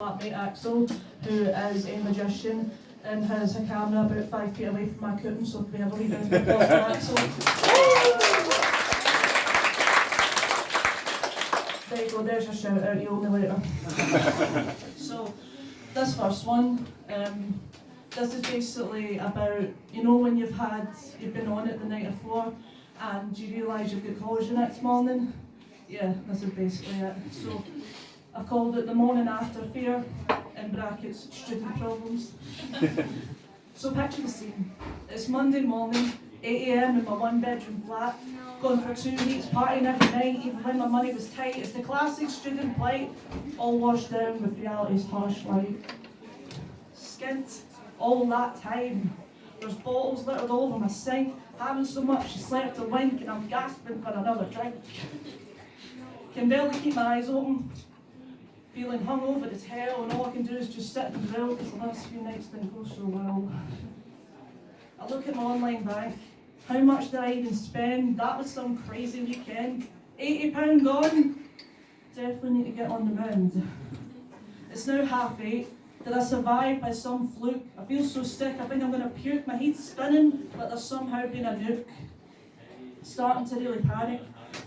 flatmate Axel, who is a magician and has a camera about 5 feet away from my curtain, so we have a wee round of applause for Axel. There you go, there's your shout out, you'll know later. So, this first one, this is basically about, you know when you've been on it the night before and you realise you've got college the next morning? Yeah, this is basically it. So, I've called it the morning after fear, in brackets, student problems. So picture the scene. It's Monday morning, 8 AM in my one bedroom flat, going for 2 weeks, partying every night, even when my money was tight. It's the classic student plight, all washed down with reality's harsh light. Skint all that time. There's bottles littered all over my sink, having so much she slept a wink, and I'm gasping for another drink. Can barely keep my eyes open, feeling hungover as hell, and all I can do is just sit and drill because the last few nights didn't go so well. I look at my online bank. How much did I even spend? That was some crazy weekend. £80 gone. Definitely need to get on the mend. It's now 8:30. Did I survive by some fluke? I feel so sick, I think I'm going to puke. My head's spinning, but there's somehow been a nuke. Starting to really panic.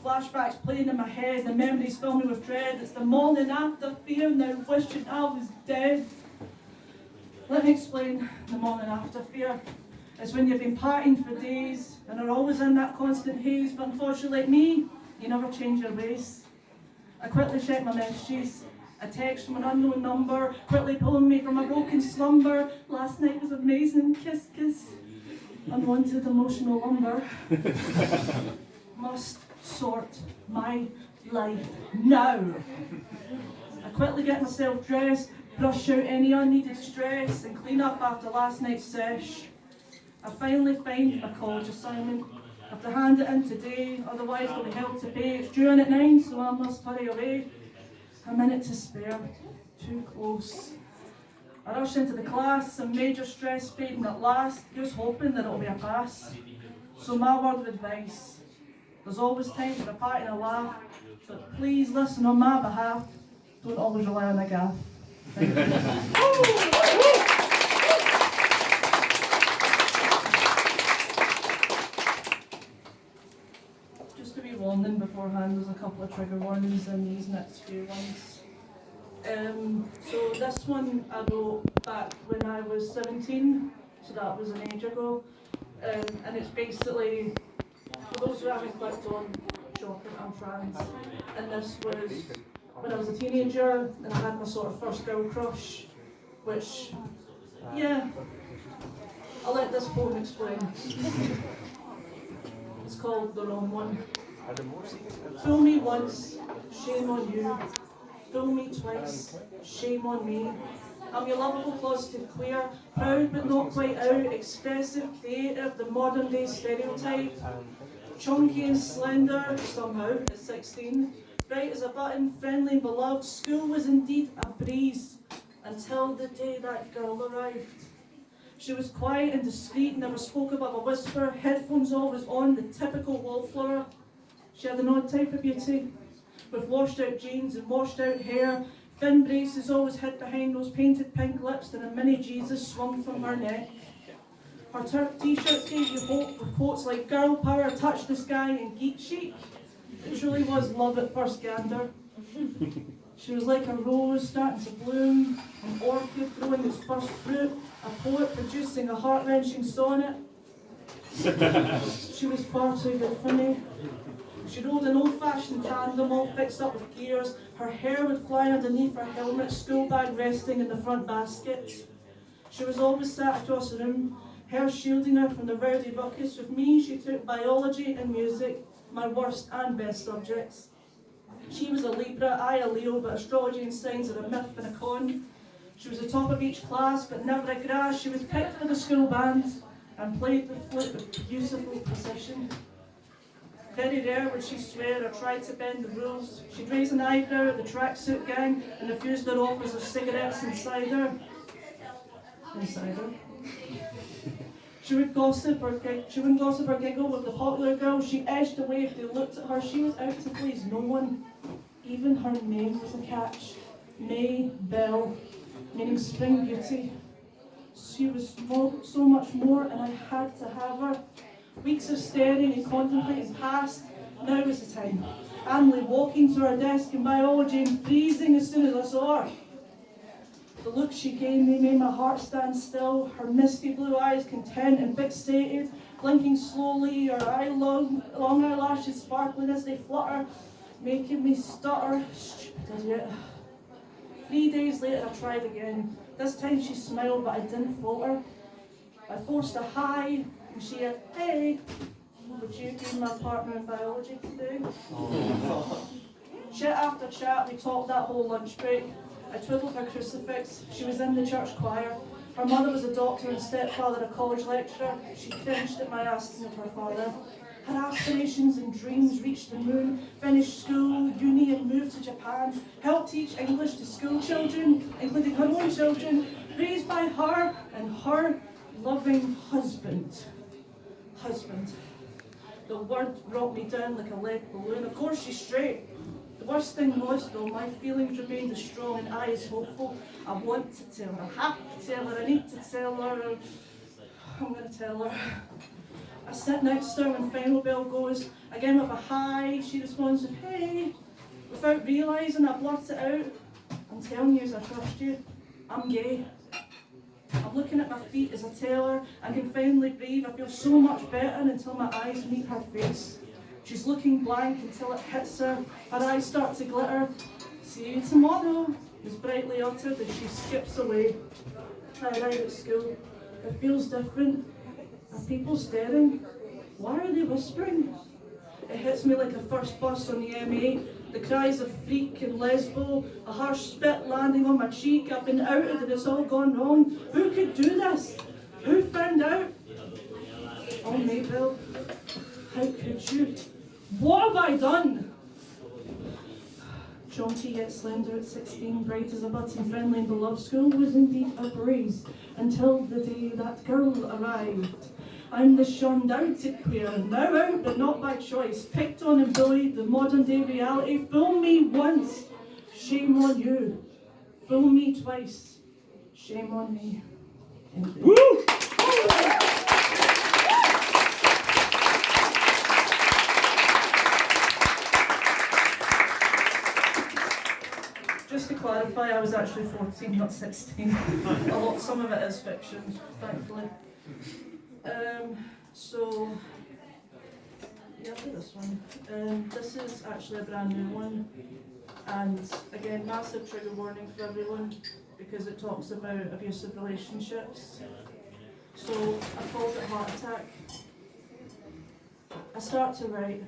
Flashbacks playing in my head, the memories fill me with dread. It's the morning after fear, now wishing I was dead. Let me explain the morning after fear. It's when you've been partying for days and are always in that constant haze, but unfortunately like me, you never change your ways. I quickly check my messages, a text from an unknown number, quickly pulling me from a broken slumber. Last night was amazing, kiss, kiss. Unwanted emotional lumber. Must sort my life now. I quickly get myself dressed, brush out any unneeded stress, and clean up after last night's sesh. I finally find my college assignment. I have to hand it in today, otherwise there'll be help to pay. It's due in at 9, so I must hurry away. A minute to spare, too close. I rush into the class, some major stress fading at last, just hoping that it'll be a pass. So my word of advice, there's always time for a party and a laugh, but please listen on my behalf, don't always rely on a gaff. Thank you. Just to be warning beforehand, there's a couple of trigger warnings in these next few ones. So this one I wrote back when I was 17, so that was an age ago, and it's basically, for those who haven't clicked on, shocking, I'm trans, and this was when I was a teenager and I had my sort of first girl crush, which, yeah, I'll let this poem explain. It's called The Wrong One. Fool me once, shame on you. Fool me twice, shame on me. I'm your lovable closeted queer, proud but not quite out, expressive, creative, the modern day stereotype. Chunky and slender, somehow, at 16. Bright as a button, friendly and beloved, school was indeed a breeze, until the day that girl arrived. She was quiet and discreet, never spoke above a whisper, headphones always on, the typical wallflower. She had an odd type of beauty, with washed out jeans and washed out hair, thin braces always hid behind those painted pink lips, and a mini Jesus swung from her neck. Her t-shirts gave you hope, with quotes like girl power, touch the sky, and geek chic. It truly was love at first gander. She was like a rose starting to bloom, an orchid throwing its first fruit, a poet producing a heart-wrenching sonnet. She was far too good for me. She rode an old-fashioned tandem all fixed up with gears. Her hair would fly underneath her helmet, school bag resting in the front basket. She was always sat across the room, hair shielding her from the rowdy ruckus. With me, she took biology and music, my worst and best subjects. She was a Libra, I a Leo, but astrology and signs are a myth and a con. She was the top of each class, but never a grass. She was picked for the school band and played the flute with beautiful precision. Very rare would she swear or try to bend the rules. She'd raise an eyebrow at the tracksuit gang and refuse their offers of cigarettes and cider. She wouldn't gossip or giggle with the popular girls. She edged away if they looked at her. She was out to please no one. Even her name was a catch. May Bell, meaning spring beauty. She was so much more, and I had to have her. Weeks of staring and contemplating passed. Now was the time. Emily walking to her desk in biology and freezing as soon as I saw her. The look she gave me made my heart stand still, her misty blue eyes content and fixated, blinking slowly, her long eyelashes sparkling as they flutter, making me stutter. Stupid idiot. 3 days later I tried again. This time she smiled, but I didn't falter. I forced a hi, and she said, "Hey, would you be my partner in biology today?" Chat after chat, we talked that whole lunch break. I twiddled her crucifix. She was in the church choir. Her mother was a doctor and stepfather a college lecturer. She cringed at my asking of her father. Her aspirations and dreams reached the moon, finished school, uni and moved to Japan, helped teach English to school children, including her own children, raised by her and her loving husband. Husband. The word brought me down like a lead balloon. Of course she's straight. The worst thing was, though, my feelings remained as strong and I as hopeful. I want to tell her, I have to tell her, I need to tell her. I'm going to tell her. I sit next to her when final bell goes. Again with a hi, she responds with hey. Without realising, I blurt it out. I'm telling you as I trust you, I'm gay. I'm looking at my feet as I tell her. I can finally breathe. I feel so much better until my eyes meet her face. She's looking blank until it hits her. Her eyes start to glitter. "See you tomorrow," is brightly uttered as she skips away. I arrive at school. It feels different. Are people staring? Why are they whispering? It hits me like a first bus on the M8. The cries of freak and lesbo, a harsh spit landing on my cheek. I've been outed and it's all gone wrong. Who could do this? Who found out? Oh, Mayville, how could you? What have I done? Jaunty yet slender at 16, bright as a button, friendly and beloved, school was indeed a breeze until the day that girl arrived. I'm the shunned out queer, now out but not by choice, picked on and bullied, the modern day reality. Fool me once, shame on you. Fool me twice, shame on me. Woo! Just to clarify, I was actually 14, not 16. Some of it is fiction, thankfully. So, yeah, I'll do this one. This is actually a brand new one. And again, massive trigger warning for everyone because it talks about abusive relationships. So, I called it Heart Attack. I start to write.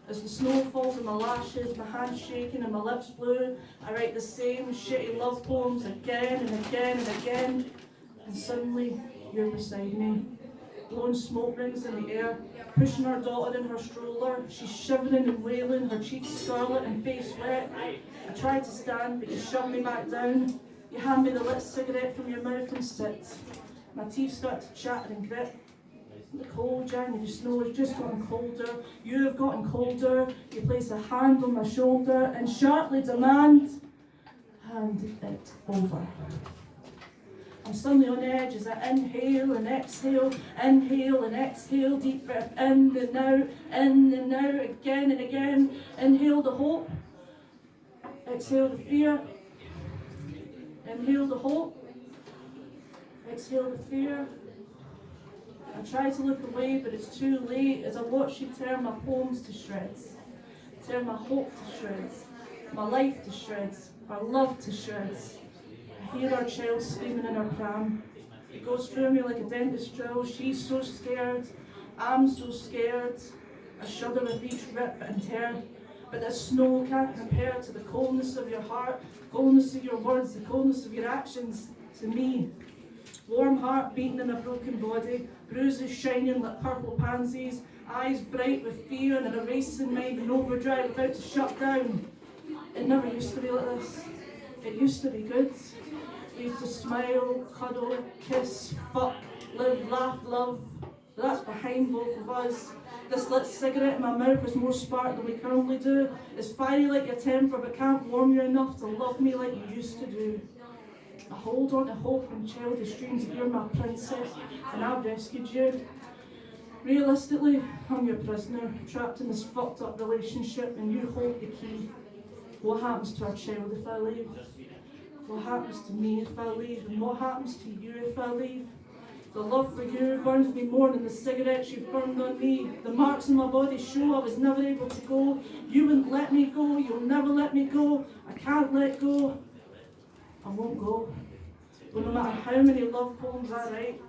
As the snow falls on my lashes, my hands shaking and my lips blue, I write the same shitty love poems again and again and again. And suddenly, you're beside me. Blowing smoke rings in the air, pushing her daughter in her stroller. She's shivering and wailing, her cheeks scarlet and face wet. I try to stand, but you shove me back down. You hand me the lit cigarette from your mouth and sit. My teeth start to chatter and grit. The cold January snow has just gotten colder. You have gotten colder. You place a hand on my shoulder and sharply demand, hand it over. I'm suddenly on edge as I inhale and exhale, deep breath in and out, again and again. Inhale the hope, exhale the fear. Inhale the hope, exhale the fear. I try to look away, but it's too late as I watch you tear my poems to shreds, tear my hope to shreds, my life to shreds, our love to shreds. I hear our child screaming in her pram. It goes through me like a dentist drill. She's so scared, I'm so scared. I shudder with each rip and tear. But the snow can't compare to the coldness of your heart, the coldness of your words, the coldness of your actions to me. Warm heart beating in a broken body, bruises shining like purple pansies, eyes bright with fear and a racing mind in overdrive about to shut down. It never used to be like this. It used to be good. We used to smile, cuddle, kiss, fuck, live, laugh, love. But that's behind both of us. This lit cigarette in my mouth has more spark than we currently do. It's fiery like your temper, but can't warm you enough to love me like you used to do. I hold on to hope and childish dreams that you're my princess, and I've rescued you. Realistically, I'm your prisoner, trapped in this fucked up relationship, and you hold the key. What happens to our child if I leave? What happens to me if I leave? And what happens to you if I leave? The love for you burns me more than the cigarettes you burned on me. The marks on my body show I was never able to go. You wouldn't let me go, you'll never let me go. I can't let go. I won't go. But no matter how many love poems I write,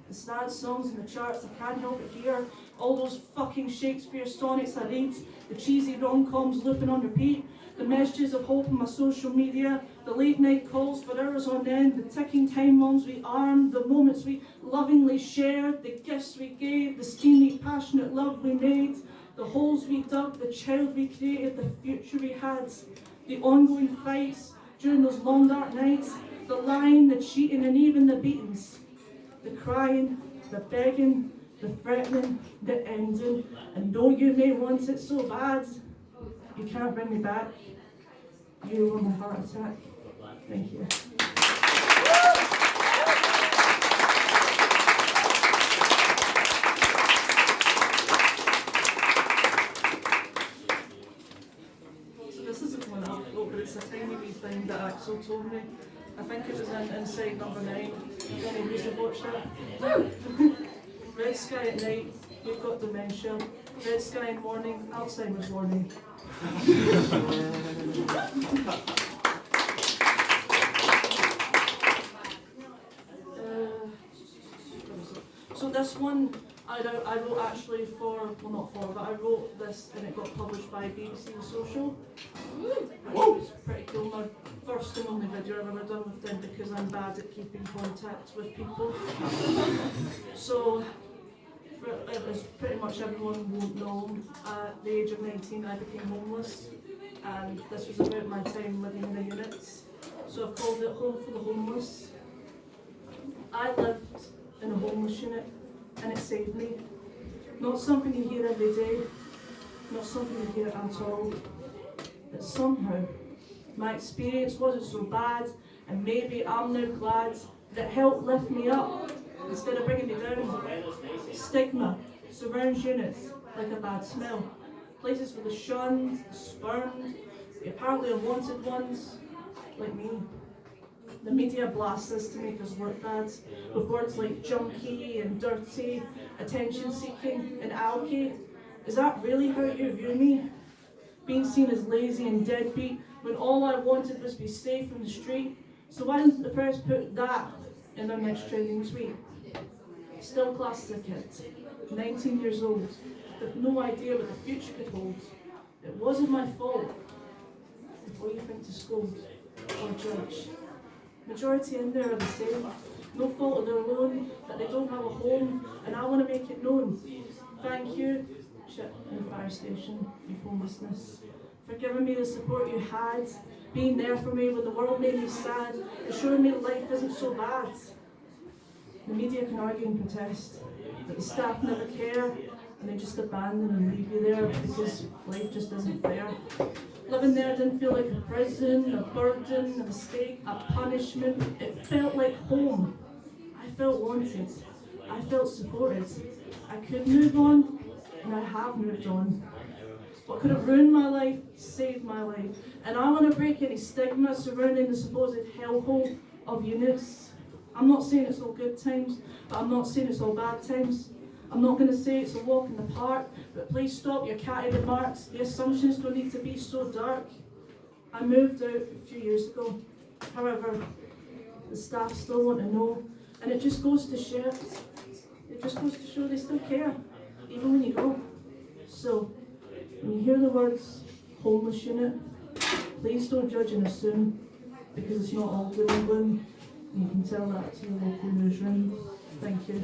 the sad songs in the charts, I can't help but hear all those fucking Shakespeare sonnets I read, the cheesy rom-coms looping on repeat, the messages of hope on my social media, the late night calls for hours on end, the ticking time bombs we armed, the moments we lovingly shared, the gifts we gave, the steamy, passionate love we made, the holes we dug, the child we created, the future we had, the ongoing fights during those long dark nights, the lying, the cheating, and even the beatings, the crying, the begging, the threatening, the ending, and though you may want it so bad, you can't bring me back. You were my heart attack. Thank you. So this isn't one I wrote, but it's a tiny wee thing that Axel told me. I think it was in Inside Number 9. Any who's watched that? Red sky at night, we've got dementia. Red sky in morning, Alzheimer's warning. So this one I wrote actually for, well not for, but I wrote this and it got published by BBC Social. Which was pretty cool. My first and only video I've ever done with them because I'm bad at keeping contact with people. So as pretty much everyone won't know, at the age of 19 I became homeless, and this was about my time living in the units. So I've called it Home for the Homeless. I lived in a homeless unit and it saved me. Not something you hear every day, not something you hear at all, but somehow my experience wasn't so bad, and maybe I'm now glad that it helped lift me up instead of bringing me down. Stigma surrounds units like a bad smell. Places for the shunned, the spurned, the apparently unwanted ones, like me. The media blasts us to make us look bad, with words like junkie and dirty, attention-seeking and alky. Is that really how you view me? Being seen as lazy and deadbeat when all I wanted was to be safe from the street? So why didn't the press put that in their next trending tweet? Still classed as a kid, 19 years old, with no idea what the future could hold. It wasn't my fault. Before you think to scold or judge. Majority in there are the same. No fault of their own, that they don't have a home, and I want to make it known. Thank you, ship in the fire station, your homelessness, for giving me the support you had, being there for me when the world made me sad, and showing me life isn't so bad. The media can argue and protest, but the staff never care, and they just abandon and leave you there because life just isn't fair. Living there didn't feel like a prison, a burden, a mistake, a punishment. It felt like home. I felt wanted. I felt supported. I could move on, and I have moved on. What could have ruined my life saved my life. And I want to break any stigma surrounding the supposed hellhole of units. I'm not saying it's all good times, but I'm not saying it's all bad times. I'm not going to say it's a walk in the park, but please stop your catty remarks. The assumptions don't need to be so dark. I moved out a few years ago. However, the staff still want to know, and it just goes to show they still care, even when you go. So, when you hear the words homeless unit, please don't judge and assume, because it's not all doom and gloom. You can tell that to your local newsroom. Thank you.